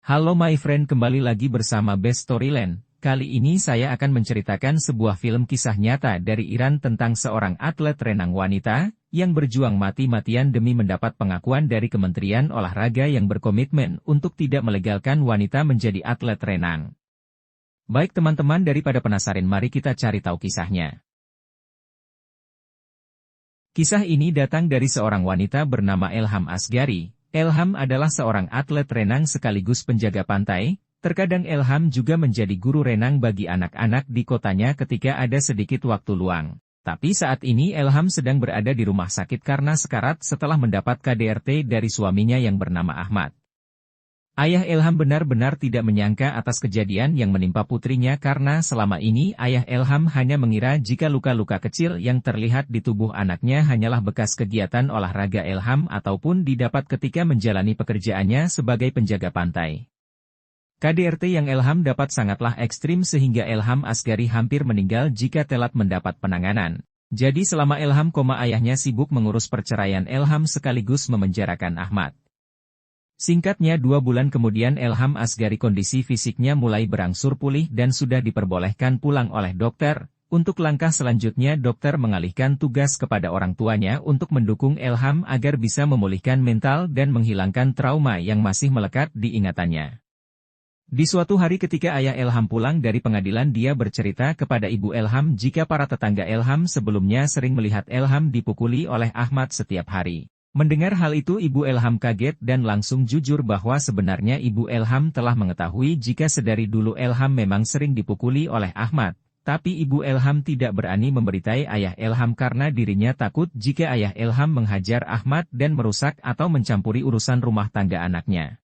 Halo my friend, kembali lagi bersama Best Storyland. Kali ini saya akan menceritakan sebuah film kisah nyata dari Iran tentang seorang atlet renang wanita yang berjuang mati-matian demi mendapat pengakuan dari Kementerian Olahraga yang berkomitmen untuk tidak melegalkan wanita menjadi atlet renang. Baik teman-teman, daripada penasaran, mari kita cari tahu kisahnya. Kisah ini datang dari seorang wanita bernama Elham Asghari. Elham adalah seorang atlet renang sekaligus penjaga pantai. Terkadang Elham juga menjadi guru renang bagi anak-anak di kotanya ketika ada sedikit waktu luang. Tapi saat ini Elham sedang berada di rumah sakit karena sekarat setelah mendapat KDRT dari suaminya yang bernama Ahmad. Ayah Elham benar-benar tidak menyangka atas kejadian yang menimpa putrinya karena selama ini ayah Elham hanya mengira jika luka-luka kecil yang terlihat di tubuh anaknya hanyalah bekas kegiatan olahraga Elham ataupun didapat ketika menjalani pekerjaannya sebagai penjaga pantai. KDRT yang Elham dapat sangatlah ekstrim sehingga Elham Asghari hampir meninggal jika telat mendapat penanganan. Jadi selama Elham ayahnya sibuk mengurus perceraian Elham sekaligus memenjarakan Ahmad. Singkatnya 2 bulan kemudian Elham Asghari kondisi fisiknya mulai berangsur pulih dan sudah diperbolehkan pulang oleh dokter. Untuk langkah selanjutnya dokter mengalihkan tugas kepada orang tuanya untuk mendukung Elham agar bisa memulihkan mental dan menghilangkan trauma yang masih melekat di ingatannya. Di suatu hari ketika ayah Elham pulang dari pengadilan, dia bercerita kepada ibu Elham jika para tetangga Elham sebelumnya sering melihat Elham dipukuli oleh Ahmad setiap hari. Mendengar hal itu ibu Elham kaget dan langsung jujur bahwa sebenarnya ibu Elham telah mengetahui jika sedari dulu Elham memang sering dipukuli oleh Ahmad. Tapi ibu Elham tidak berani memberitahu ayah Elham karena dirinya takut jika ayah Elham menghajar Ahmad dan merusak atau mencampuri urusan rumah tangga anaknya.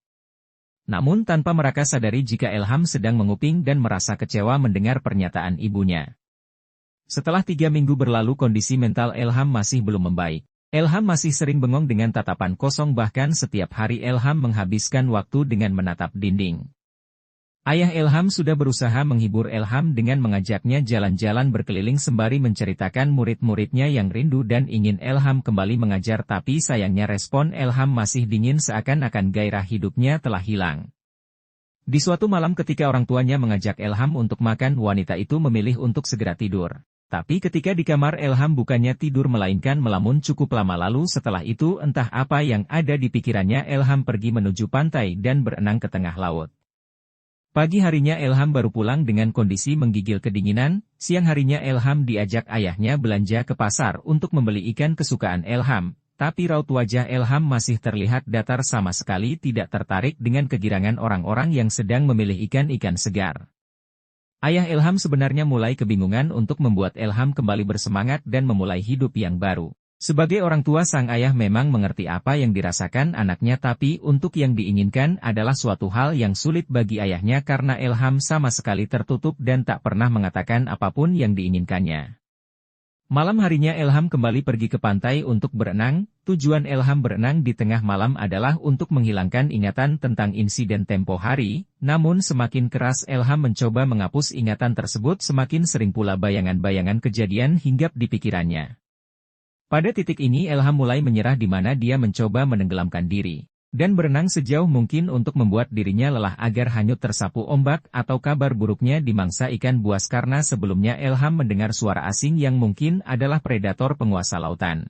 Namun tanpa mereka sadari jika Elham sedang menguping dan merasa kecewa mendengar pernyataan ibunya. Setelah 3 minggu berlalu kondisi mental Elham masih belum membaik. Elham masih sering bengong dengan tatapan kosong, bahkan setiap hari Elham menghabiskan waktu dengan menatap dinding. Ayah Elham sudah berusaha menghibur Elham dengan mengajaknya jalan-jalan berkeliling sembari menceritakan murid-muridnya yang rindu dan ingin Elham kembali mengajar, tapi sayangnya respon Elham masih dingin seakan-akan gairah hidupnya telah hilang. Di suatu malam ketika orang tuanya mengajak Elham untuk makan, wanita itu memilih untuk segera tidur. Tapi ketika di kamar Elham bukannya tidur melainkan melamun cukup lama, lalu setelah itu entah apa yang ada di pikirannya, Elham pergi menuju pantai dan berenang ke tengah laut. Pagi harinya Elham baru pulang dengan kondisi menggigil kedinginan. Siang harinya Elham diajak ayahnya belanja ke pasar untuk membeli ikan kesukaan Elham. Tapi raut wajah Elham masih terlihat datar, sama sekali tidak tertarik dengan kegirangan orang-orang yang sedang memilih ikan-ikan segar. Ayah Elham sebenarnya mulai kebingungan untuk membuat Elham kembali bersemangat dan memulai hidup yang baru. Sebagai orang tua, sang ayah memang mengerti apa yang dirasakan anaknya, tapi untuk yang diinginkan adalah suatu hal yang sulit bagi ayahnya karena Elham sama sekali tertutup dan tak pernah mengatakan apapun yang diinginkannya. Malam harinya Elham kembali pergi ke pantai untuk berenang. Tujuan Elham berenang di tengah malam adalah untuk menghilangkan ingatan tentang insiden tempo hari. Namun semakin keras Elham mencoba menghapus ingatan tersebut, semakin sering pula bayangan-bayangan kejadian hinggap di pikirannya. Pada titik ini Elham mulai menyerah, di mana dia mencoba menenggelamkan diri dan berenang sejauh mungkin untuk membuat dirinya lelah agar hanyut tersapu ombak atau kabar buruknya di mangsa ikan buas, karena sebelumnya Elham mendengar suara asing yang mungkin adalah predator penguasa lautan.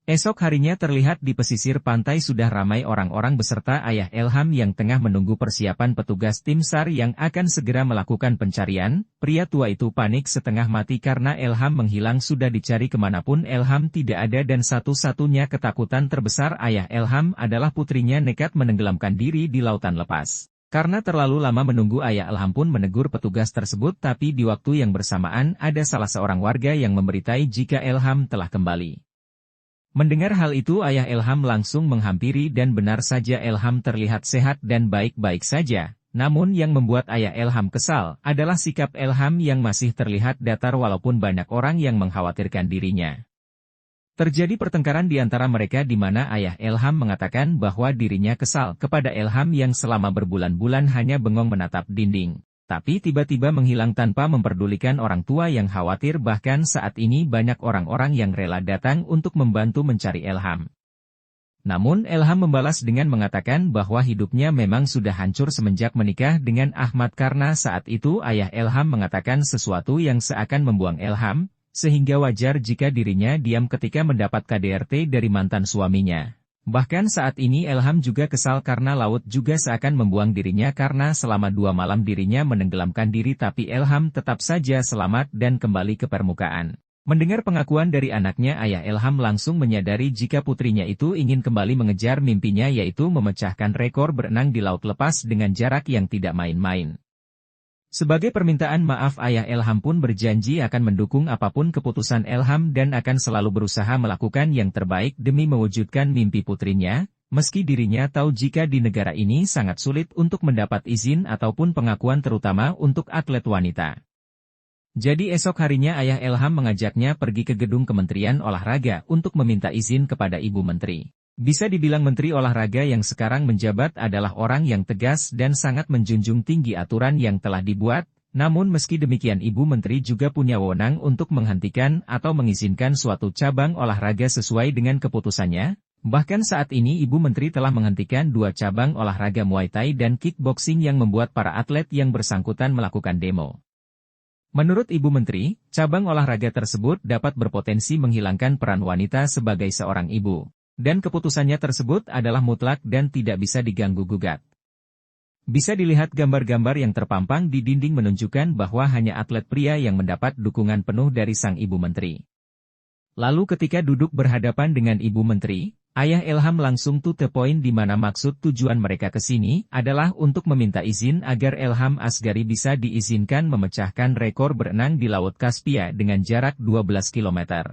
Esok harinya terlihat di pesisir pantai sudah ramai orang-orang beserta ayah Elham yang tengah menunggu persiapan petugas tim SAR yang akan segera melakukan pencarian. Pria tua itu panik setengah mati karena Elham menghilang, sudah dicari kemanapun Elham tidak ada, dan satu-satunya ketakutan terbesar ayah Elham adalah putrinya nekat menenggelamkan diri di lautan lepas. Karena terlalu lama menunggu, ayah Elham pun menegur petugas tersebut, tapi di waktu yang bersamaan ada salah seorang warga yang memberitahu jika Elham telah kembali. Mendengar hal itu ayah Elham langsung menghampiri dan benar saja Elham terlihat sehat dan baik-baik saja. Namun yang membuat ayah Elham kesal adalah sikap Elham yang masih terlihat datar walaupun banyak orang yang mengkhawatirkan dirinya. Terjadi pertengkaran di antara mereka di mana ayah Elham mengatakan bahwa dirinya kesal kepada Elham yang selama berbulan-bulan hanya bengong menatap dinding. Tapi tiba-tiba menghilang tanpa memperdulikan orang tua yang khawatir. Bahkan saat ini banyak orang-orang yang rela datang untuk membantu mencari Elham. Namun Elham membalas dengan mengatakan bahwa hidupnya memang sudah hancur semenjak menikah dengan Ahmad karena saat itu ayah Elham mengatakan sesuatu yang seakan membuang Elham, sehingga wajar jika dirinya diam ketika mendapat KDRT dari mantan suaminya. Bahkan saat ini Elham juga kesal karena Laut juga seakan membuang dirinya karena selama 2 malam dirinya menenggelamkan diri tapi Elham tetap saja selamat dan kembali ke permukaan. Mendengar pengakuan dari anaknya, ayah Elham langsung menyadari jika putrinya itu ingin kembali mengejar mimpinya yaitu memecahkan rekor berenang di laut lepas dengan jarak yang tidak main-main. Sebagai permintaan maaf, ayah Elham pun berjanji akan mendukung apapun keputusan Elham dan akan selalu berusaha melakukan yang terbaik demi mewujudkan mimpi putrinya, meski dirinya tahu jika di negara ini sangat sulit untuk mendapat izin ataupun pengakuan terutama untuk atlet wanita. Jadi esok harinya ayah Elham mengajaknya pergi ke gedung Kementerian Olahraga untuk meminta izin kepada Ibu Menteri. Bisa dibilang Menteri Olahraga yang sekarang menjabat adalah orang yang tegas dan sangat menjunjung tinggi aturan yang telah dibuat, namun meski demikian Ibu Menteri juga punya wewenang untuk menghentikan atau mengizinkan suatu cabang olahraga sesuai dengan keputusannya. Bahkan saat ini Ibu Menteri telah menghentikan 2 cabang olahraga Muay Thai dan kickboxing yang membuat para atlet yang bersangkutan melakukan demo. Menurut Ibu Menteri, cabang olahraga tersebut dapat berpotensi menghilangkan peran wanita sebagai seorang ibu. Dan keputusannya tersebut adalah mutlak dan tidak bisa diganggu-gugat. Bisa dilihat gambar-gambar yang terpampang di dinding menunjukkan bahwa hanya atlet pria yang mendapat dukungan penuh dari sang Ibu Menteri. Lalu ketika duduk berhadapan dengan Ibu Menteri, ayah Elham langsung to the point di mana maksud tujuan mereka ke sini adalah untuk meminta izin agar Elham Asgari bisa diizinkan memecahkan rekor berenang di Laut Kaspia dengan jarak 12 km.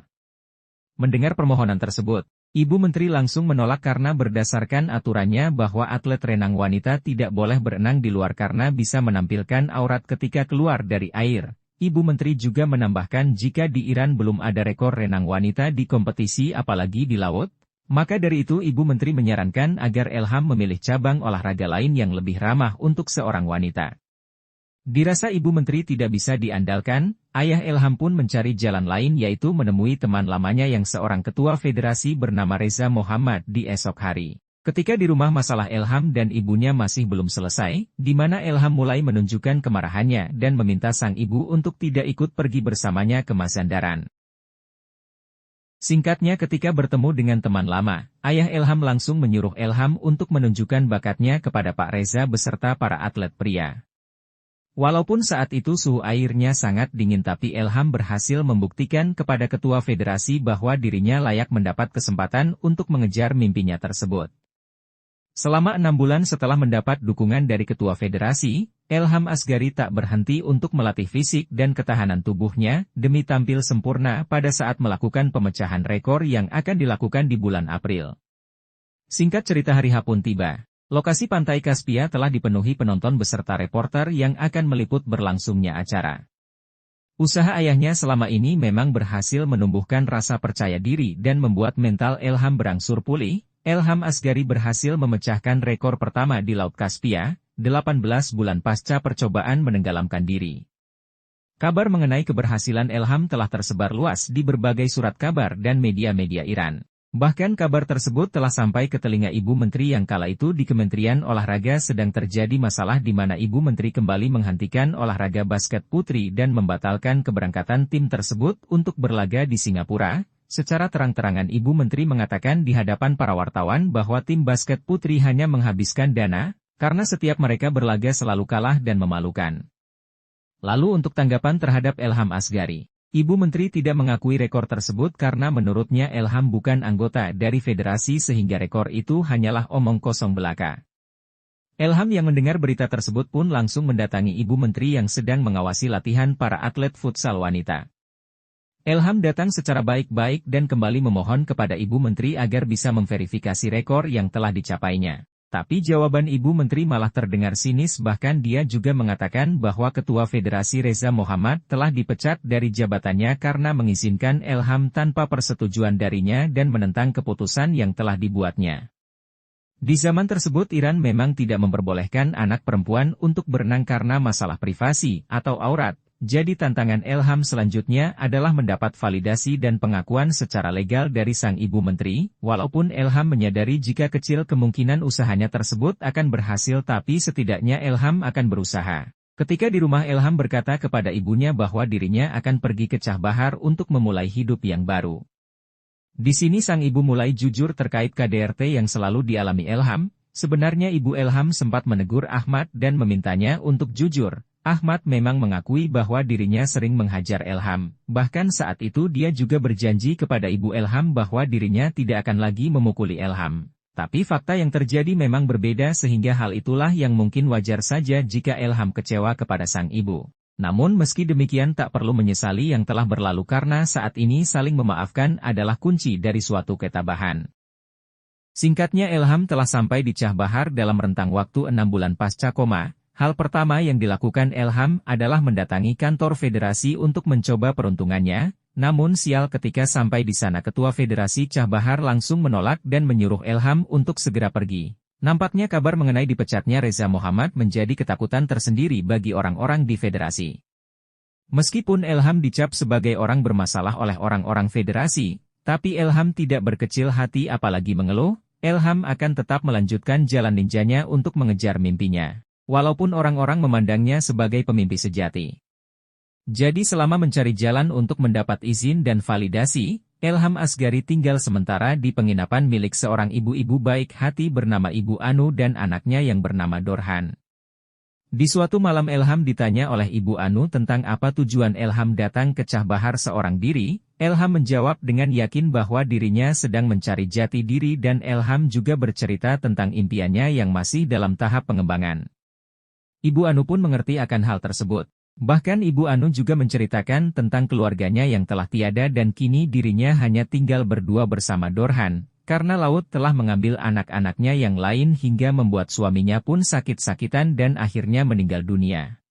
Mendengar permohonan tersebut, Ibu Menteri langsung menolak karena berdasarkan aturannya bahwa atlet renang wanita tidak boleh berenang di luar karena bisa menampilkan aurat ketika keluar dari air. Ibu Menteri juga menambahkan jika di Iran belum ada rekor renang wanita di kompetisi apalagi di laut, maka dari itu Ibu Menteri menyarankan agar Elham memilih cabang olahraga lain yang lebih ramah untuk seorang wanita. Dirasa Ibu Menteri tidak bisa diandalkan, ayah Elham pun mencari jalan lain yaitu menemui teman lamanya yang seorang ketua federasi bernama Reza Mohammad di esok hari. Ketika di rumah masalah Elham dan ibunya masih belum selesai, di mana Elham mulai menunjukkan kemarahannya dan meminta sang ibu untuk tidak ikut pergi bersamanya ke Mazandaran. Singkatnya ketika bertemu dengan teman lama, ayah Elham langsung menyuruh Elham untuk menunjukkan bakatnya kepada Pak Reza beserta para atlet pria. Walaupun saat itu suhu airnya sangat dingin tapi Elham berhasil membuktikan kepada ketua federasi bahwa dirinya layak mendapat kesempatan untuk mengejar mimpinya tersebut. Selama 6 bulan setelah mendapat dukungan dari ketua federasi, Elham Asgari tak berhenti untuk melatih fisik dan ketahanan tubuhnya demi tampil sempurna pada saat melakukan pemecahan rekor yang akan dilakukan di bulan April. Singkat cerita, hari H pun tiba. Lokasi pantai Kaspia telah dipenuhi penonton beserta reporter yang akan meliput berlangsungnya acara. Usaha ayahnya selama ini memang berhasil menumbuhkan rasa percaya diri dan membuat mental Elham berangsur pulih. Elham Asgari berhasil memecahkan rekor pertama di Laut Kaspia, 18 bulan pasca percobaan menenggelamkan diri. Kabar mengenai keberhasilan Elham telah tersebar luas di berbagai surat kabar dan media-media Iran. Bahkan kabar tersebut telah sampai ke telinga Ibu Menteri yang kala itu di Kementerian Olahraga sedang terjadi masalah di mana Ibu Menteri kembali menghentikan olahraga basket putri dan membatalkan keberangkatan tim tersebut untuk berlaga di Singapura. Secara terang-terangan Ibu Menteri mengatakan di hadapan para wartawan bahwa tim basket putri hanya menghabiskan dana, karena setiap mereka berlaga selalu kalah dan memalukan. Lalu untuk tanggapan terhadap Elham Asgari, Ibu Menteri tidak mengakui rekor tersebut karena menurutnya Elham bukan anggota dari federasi sehingga rekor itu hanyalah omong kosong belaka. Elham yang mendengar berita tersebut pun langsung mendatangi Ibu Menteri yang sedang mengawasi latihan para atlet futsal wanita. Elham datang secara baik-baik dan kembali memohon kepada Ibu Menteri agar bisa memverifikasi rekor yang telah dicapainya. Tapi jawaban Ibu Menteri malah terdengar sinis, bahkan dia juga mengatakan bahwa Ketua Federasi Reza Mohammad telah dipecat dari jabatannya karena mengizinkan Elham tanpa persetujuan darinya dan menentang keputusan yang telah dibuatnya. Di zaman tersebut Iran memang tidak memperbolehkan anak perempuan untuk berenang karena masalah privasi atau aurat. Jadi tantangan Elham selanjutnya adalah mendapat validasi dan pengakuan secara legal dari sang ibu menteri, walaupun Elham menyadari jika kecil kemungkinan usahanya tersebut akan berhasil tapi setidaknya Elham akan berusaha. Ketika di rumah Elham berkata kepada ibunya bahwa dirinya akan pergi ke Cahbahar untuk memulai hidup yang baru. Di sini sang ibu mulai jujur terkait KDRT yang selalu dialami Elham. Sebenarnya ibu Elham sempat menegur Ahmad dan memintanya untuk jujur. Ahmad memang mengakui bahwa dirinya sering menghajar Elham, bahkan saat itu dia juga berjanji kepada ibu Elham bahwa dirinya tidak akan lagi memukuli Elham. Tapi fakta yang terjadi memang berbeda sehingga hal itulah yang mungkin wajar saja jika Elham kecewa kepada sang ibu. Namun meski demikian tak perlu menyesali yang telah berlalu karena saat ini saling memaafkan adalah kunci dari suatu ketabahan. Singkatnya Elham telah sampai di Cahbahar dalam rentang waktu 6 bulan pasca koma. Hal pertama yang dilakukan Elham adalah mendatangi kantor federasi untuk mencoba peruntungannya, namun sial ketika sampai di sana ketua federasi Cahbahar langsung menolak dan menyuruh Elham untuk segera pergi. Nampaknya kabar mengenai dipecatnya Reza Muhammad menjadi ketakutan tersendiri bagi orang-orang di federasi. Meskipun Elham dicap sebagai orang bermasalah oleh orang-orang federasi, tapi Elham tidak berkecil hati apalagi mengeluh, Elham akan tetap melanjutkan jalan ninjanya untuk mengejar mimpinya. Walaupun orang-orang memandangnya sebagai pemimpi sejati. Jadi selama mencari jalan untuk mendapat izin dan validasi, Elham Asgari tinggal sementara di penginapan milik seorang ibu-ibu baik hati bernama Ibu Anu dan anaknya yang bernama Dorhan. Di suatu malam Elham ditanya oleh Ibu Anu tentang apa tujuan Elham datang ke Cahbahar seorang diri. Elham menjawab dengan yakin bahwa dirinya sedang mencari jati diri dan Elham juga bercerita tentang impiannya yang masih dalam tahap pengembangan. Ibu Anu pun mengerti akan hal tersebut. Bahkan Ibu Anu juga menceritakan tentang keluarganya yang telah tiada dan kini dirinya hanya tinggal berdua bersama Dorhan, karena laut telah mengambil anak-anaknya yang lain hingga membuat suaminya pun sakit-sakitan dan akhirnya meninggal dunia.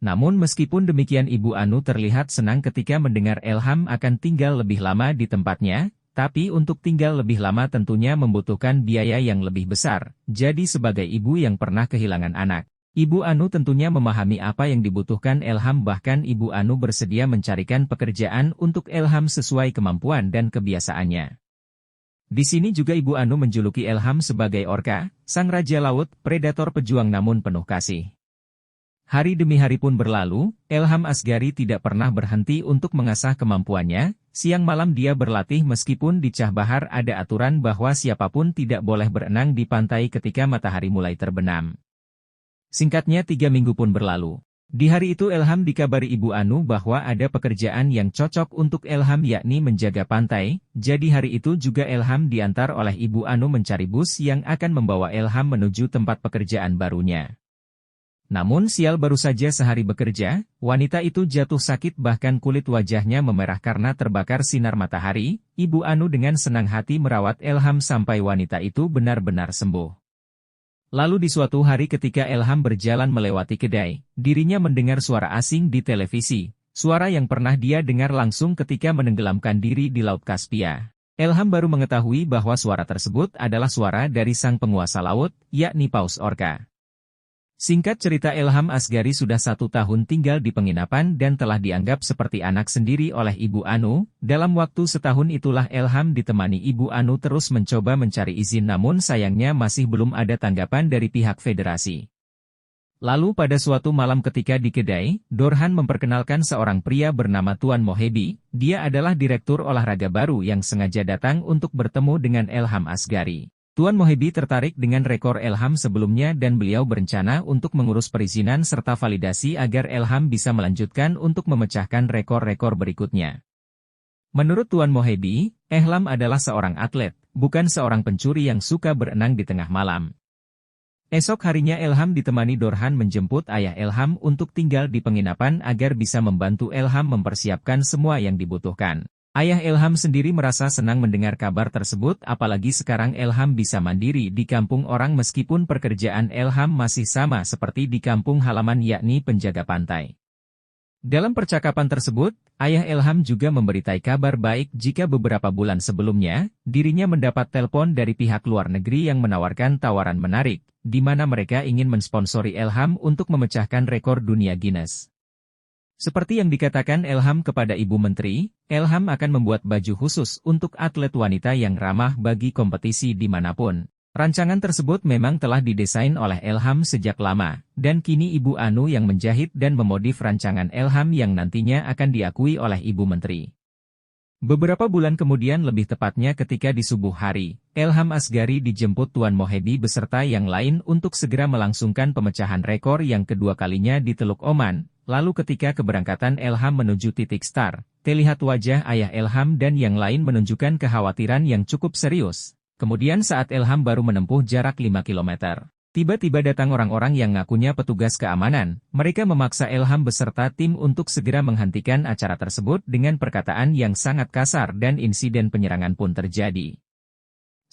Namun meskipun demikian Ibu Anu terlihat senang ketika mendengar Elham akan tinggal lebih lama di tempatnya, tapi untuk tinggal lebih lama tentunya membutuhkan biaya yang lebih besar, jadi sebagai ibu yang pernah kehilangan anak. Ibu Anu tentunya memahami apa yang dibutuhkan Elham bahkan Ibu Anu bersedia mencarikan pekerjaan untuk Elham sesuai kemampuan dan kebiasaannya. Di sini juga Ibu Anu menjuluki Elham sebagai Orka, sang raja laut, predator pejuang namun penuh kasih. Hari demi hari pun berlalu, Elham Asgari tidak pernah berhenti untuk mengasah kemampuannya, siang malam dia berlatih meskipun di Cahbahar ada aturan bahwa siapapun tidak boleh berenang di pantai ketika matahari mulai terbenam. Singkatnya 3 minggu pun berlalu. Di hari itu Elham dikabari Ibu Anu bahwa ada pekerjaan yang cocok untuk Elham yakni menjaga pantai, jadi hari itu juga Elham diantar oleh Ibu Anu mencari bus yang akan membawa Elham menuju tempat pekerjaan barunya. Namun sial baru saja sehari bekerja, wanita itu jatuh sakit bahkan kulit wajahnya memerah karena terbakar sinar matahari. Ibu Anu dengan senang hati merawat Elham sampai wanita itu benar-benar sembuh. Lalu di suatu hari ketika Elham berjalan melewati kedai, dirinya mendengar suara asing di televisi, suara yang pernah dia dengar langsung ketika menenggelamkan diri di Laut Kaspia. Elham baru mengetahui bahwa suara tersebut adalah suara dari sang penguasa laut, yakni Paus Orka. Singkat cerita Elham Asgari sudah 1 tahun tinggal di penginapan dan telah dianggap seperti anak sendiri oleh Ibu Anu. Dalam waktu setahun itulah Elham ditemani Ibu Anu terus mencoba mencari izin namun sayangnya masih belum ada tanggapan dari pihak federasi. Lalu pada suatu malam ketika di kedai, Dorhan memperkenalkan seorang pria bernama Tuan Mohebi. Dia adalah direktur olahraga baru yang sengaja datang untuk bertemu dengan Elham Asgari. Tuan Mohebi tertarik dengan rekor Elham sebelumnya dan beliau berencana untuk mengurus perizinan serta validasi agar Elham bisa melanjutkan untuk memecahkan rekor-rekor berikutnya. Menurut Tuan Mohebi, Elham adalah seorang atlet, bukan seorang pencuri yang suka berenang di tengah malam. Esok harinya Elham ditemani Dorhan menjemput ayah Elham untuk tinggal di penginapan agar bisa membantu Elham mempersiapkan semua yang dibutuhkan. Ayah Elham sendiri merasa senang mendengar kabar tersebut apalagi sekarang Elham bisa mandiri di kampung orang meskipun pekerjaan Elham masih sama seperti di kampung halaman yakni penjaga pantai. Dalam percakapan tersebut, ayah Elham juga memberitai kabar baik jika beberapa bulan sebelumnya, dirinya mendapat telepon dari pihak luar negeri yang menawarkan tawaran menarik, di mana mereka ingin mensponsori Elham untuk memecahkan rekor dunia Guinness. Seperti yang dikatakan Elham kepada Ibu Menteri, Elham akan membuat baju khusus untuk atlet wanita yang ramah bagi kompetisi dimanapun. Rancangan tersebut memang telah didesain oleh Elham sejak lama, dan kini Ibu Anu yang menjahit dan memodif rancangan Elham yang nantinya akan diakui oleh Ibu Menteri. Beberapa bulan kemudian, lebih tepatnya ketika di subuh hari, Elham Asgari dijemput Tuan Mohedi beserta yang lain untuk segera melangsungkan pemecahan rekor yang kedua kalinya di Teluk Oman. Lalu ketika keberangkatan Elham menuju titik start, terlihat wajah ayah Elham dan yang lain menunjukkan kekhawatiran yang cukup serius. Kemudian saat Elham baru menempuh jarak 5 km, tiba-tiba datang orang-orang yang ngakunya petugas keamanan. Mereka memaksa Elham beserta tim untuk segera menghentikan acara tersebut dengan perkataan yang sangat kasar dan insiden penyerangan pun terjadi.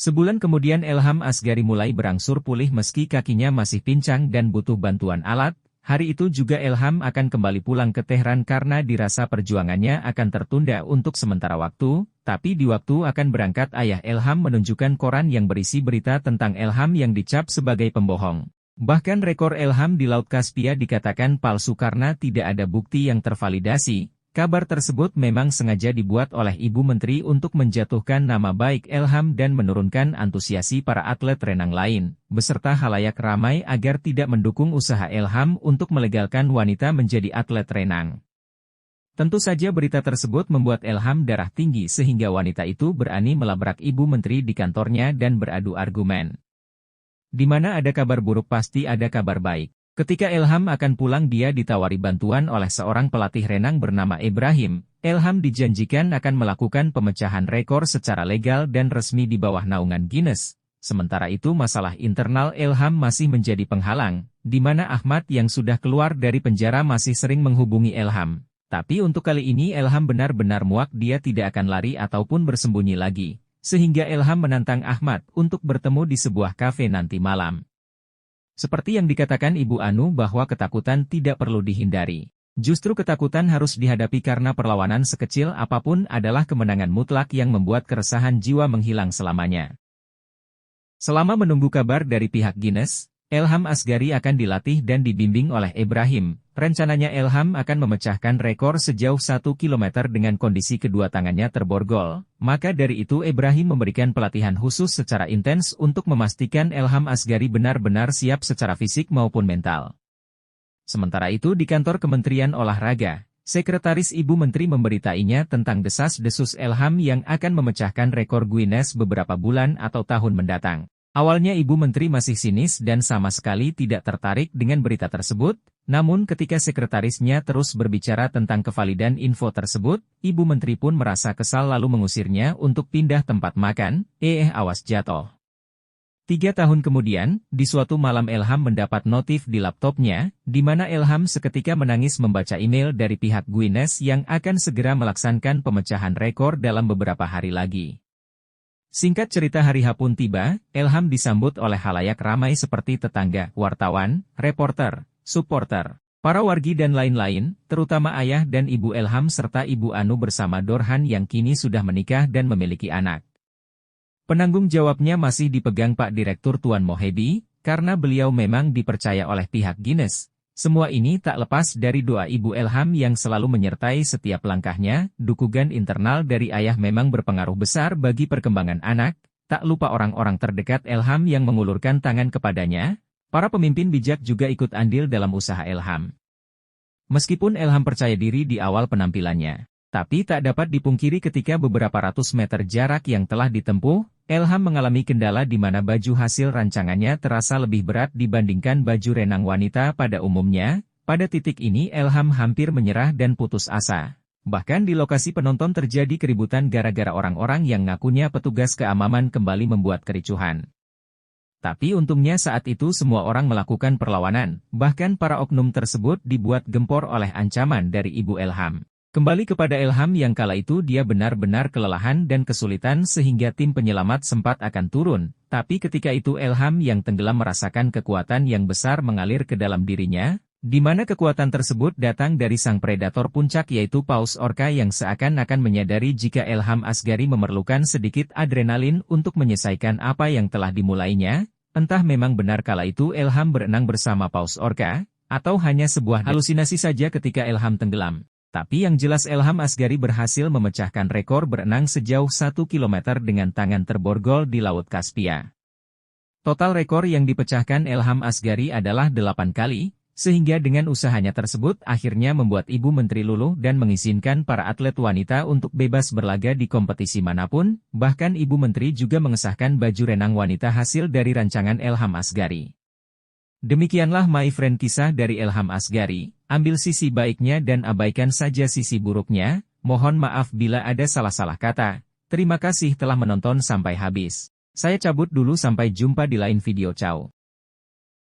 Sebulan kemudian Elham Asgari mulai berangsur pulih meski kakinya masih pincang dan butuh bantuan alat. Hari itu juga Elham akan kembali pulang ke Tehran karena dirasa perjuangannya akan tertunda untuk sementara waktu, tapi di waktu akan berangkat ayah Elham menunjukkan koran yang berisi berita tentang Elham yang dicap sebagai pembohong. Bahkan rekor Elham di Laut Kaspia dikatakan palsu karena tidak ada bukti yang tervalidasi. Kabar tersebut memang sengaja dibuat oleh Ibu Menteri untuk menjatuhkan nama baik Elham dan menurunkan antusiasi para atlet renang lain, beserta khalayak ramai agar tidak mendukung usaha Elham untuk melegalkan wanita menjadi atlet renang. Tentu saja berita tersebut membuat Elham darah tinggi sehingga wanita itu berani melabrak Ibu Menteri di kantornya dan beradu argumen. Di mana ada kabar buruk pasti ada kabar baik. Ketika Elham akan pulang dia ditawari bantuan oleh seorang pelatih renang bernama Ibrahim. Elham dijanjikan akan melakukan pemecahan rekor secara legal dan resmi di bawah naungan Guinness. Sementara itu masalah internal Elham masih menjadi penghalang, di mana Ahmad yang sudah keluar dari penjara masih sering menghubungi Elham. Tapi untuk kali ini Elham benar-benar muak, dia tidak akan lari ataupun bersembunyi lagi. Sehingga Elham menantang Ahmad untuk bertemu di sebuah kafe nanti malam. Seperti yang dikatakan Ibu Anu bahwa ketakutan tidak perlu dihindari. Justru ketakutan harus dihadapi karena perlawanan sekecil apapun adalah kemenangan mutlak yang membuat keresahan jiwa menghilang selamanya. Selama menunggu kabar dari pihak Guinness, Elham Asgari akan dilatih dan dibimbing oleh Ibrahim. Rencananya Elham akan memecahkan rekor sejauh 1 km dengan kondisi kedua tangannya terborgol. Maka dari itu Ibrahim memberikan pelatihan khusus secara intens untuk memastikan Elham Asgari benar-benar siap secara fisik maupun mental. Sementara itu di kantor Kementerian Olahraga, Sekretaris Ibu Menteri memberitainya tentang desas-desus Elham yang akan memecahkan rekor Guinness beberapa bulan atau tahun mendatang. Awalnya Ibu Menteri masih sinis dan sama sekali tidak tertarik dengan berita tersebut, namun ketika sekretarisnya terus berbicara tentang kevalidan info tersebut, Ibu Menteri pun merasa kesal lalu mengusirnya untuk pindah tempat makan. Awas jatuh. 3 tahun kemudian, di suatu malam Elham mendapat notif di laptopnya, di mana Elham seketika menangis membaca email dari pihak Guinness yang akan segera melaksanakan pemecahan rekor dalam beberapa hari lagi. Singkat cerita hari H pun tiba, Elham disambut oleh khalayak ramai seperti tetangga, wartawan, reporter, supporter, para wargi dan lain-lain, terutama ayah dan ibu Elham serta Ibu Anu bersama Dorhan yang kini sudah menikah dan memiliki anak. Penanggung jawabnya masih dipegang Pak Direktur Tuan Mohedi, karena beliau memang dipercaya oleh pihak Guinness. Semua ini tak lepas dari doa Ibu Elham yang selalu menyertai setiap langkahnya. Dukungan internal dari ayah memang berpengaruh besar bagi perkembangan anak, tak lupa orang-orang terdekat Elham yang mengulurkan tangan kepadanya. Para pemimpin bijak juga ikut andil dalam usaha Elham. Meskipun Elham percaya diri di awal penampilannya, tapi tak dapat dipungkiri ketika beberapa ratus meter jarak yang telah ditempuh, Elham mengalami kendala di mana baju hasil rancangannya terasa lebih berat dibandingkan baju renang wanita pada umumnya. Pada titik ini Elham hampir menyerah dan putus asa. Bahkan di lokasi penonton terjadi keributan gara-gara orang-orang yang ngakunya petugas keamanan kembali membuat kericuhan. Tapi untungnya saat itu semua orang melakukan perlawanan, bahkan para oknum tersebut dibuat gempor oleh ancaman dari Ibu Elham. Kembali kepada Elham yang kala itu dia benar-benar kelelahan dan kesulitan sehingga tim penyelamat sempat akan turun, tapi ketika itu Elham yang tenggelam merasakan kekuatan yang besar mengalir ke dalam dirinya, di mana kekuatan tersebut datang dari sang predator puncak yaitu Paus Orca yang seakan-akan menyadari jika Elham Asgari memerlukan sedikit adrenalin untuk menyelesaikan apa yang telah dimulainya. Entah memang benar kala itu Elham berenang bersama Paus Orca, Atau hanya sebuah halusinasi saja ketika Elham tenggelam? Tapi yang jelas Elham Asgari berhasil memecahkan rekor berenang sejauh 1 kilometer dengan tangan terborgol di Laut Kaspia. Total rekor yang dipecahkan Elham Asgari adalah 8 kali, sehingga dengan usahanya tersebut akhirnya membuat Ibu Menteri luluh dan mengizinkan para atlet wanita untuk bebas berlaga di kompetisi manapun, bahkan Ibu Menteri juga mengesahkan baju renang wanita hasil dari rancangan Elham Asgari. Demikianlah my friend kisah dari Elham Asgari, ambil sisi baiknya dan abaikan saja sisi buruknya, mohon maaf bila ada salah-salah kata, terima kasih telah menonton sampai habis. Saya cabut dulu sampai jumpa di lain video, ciao.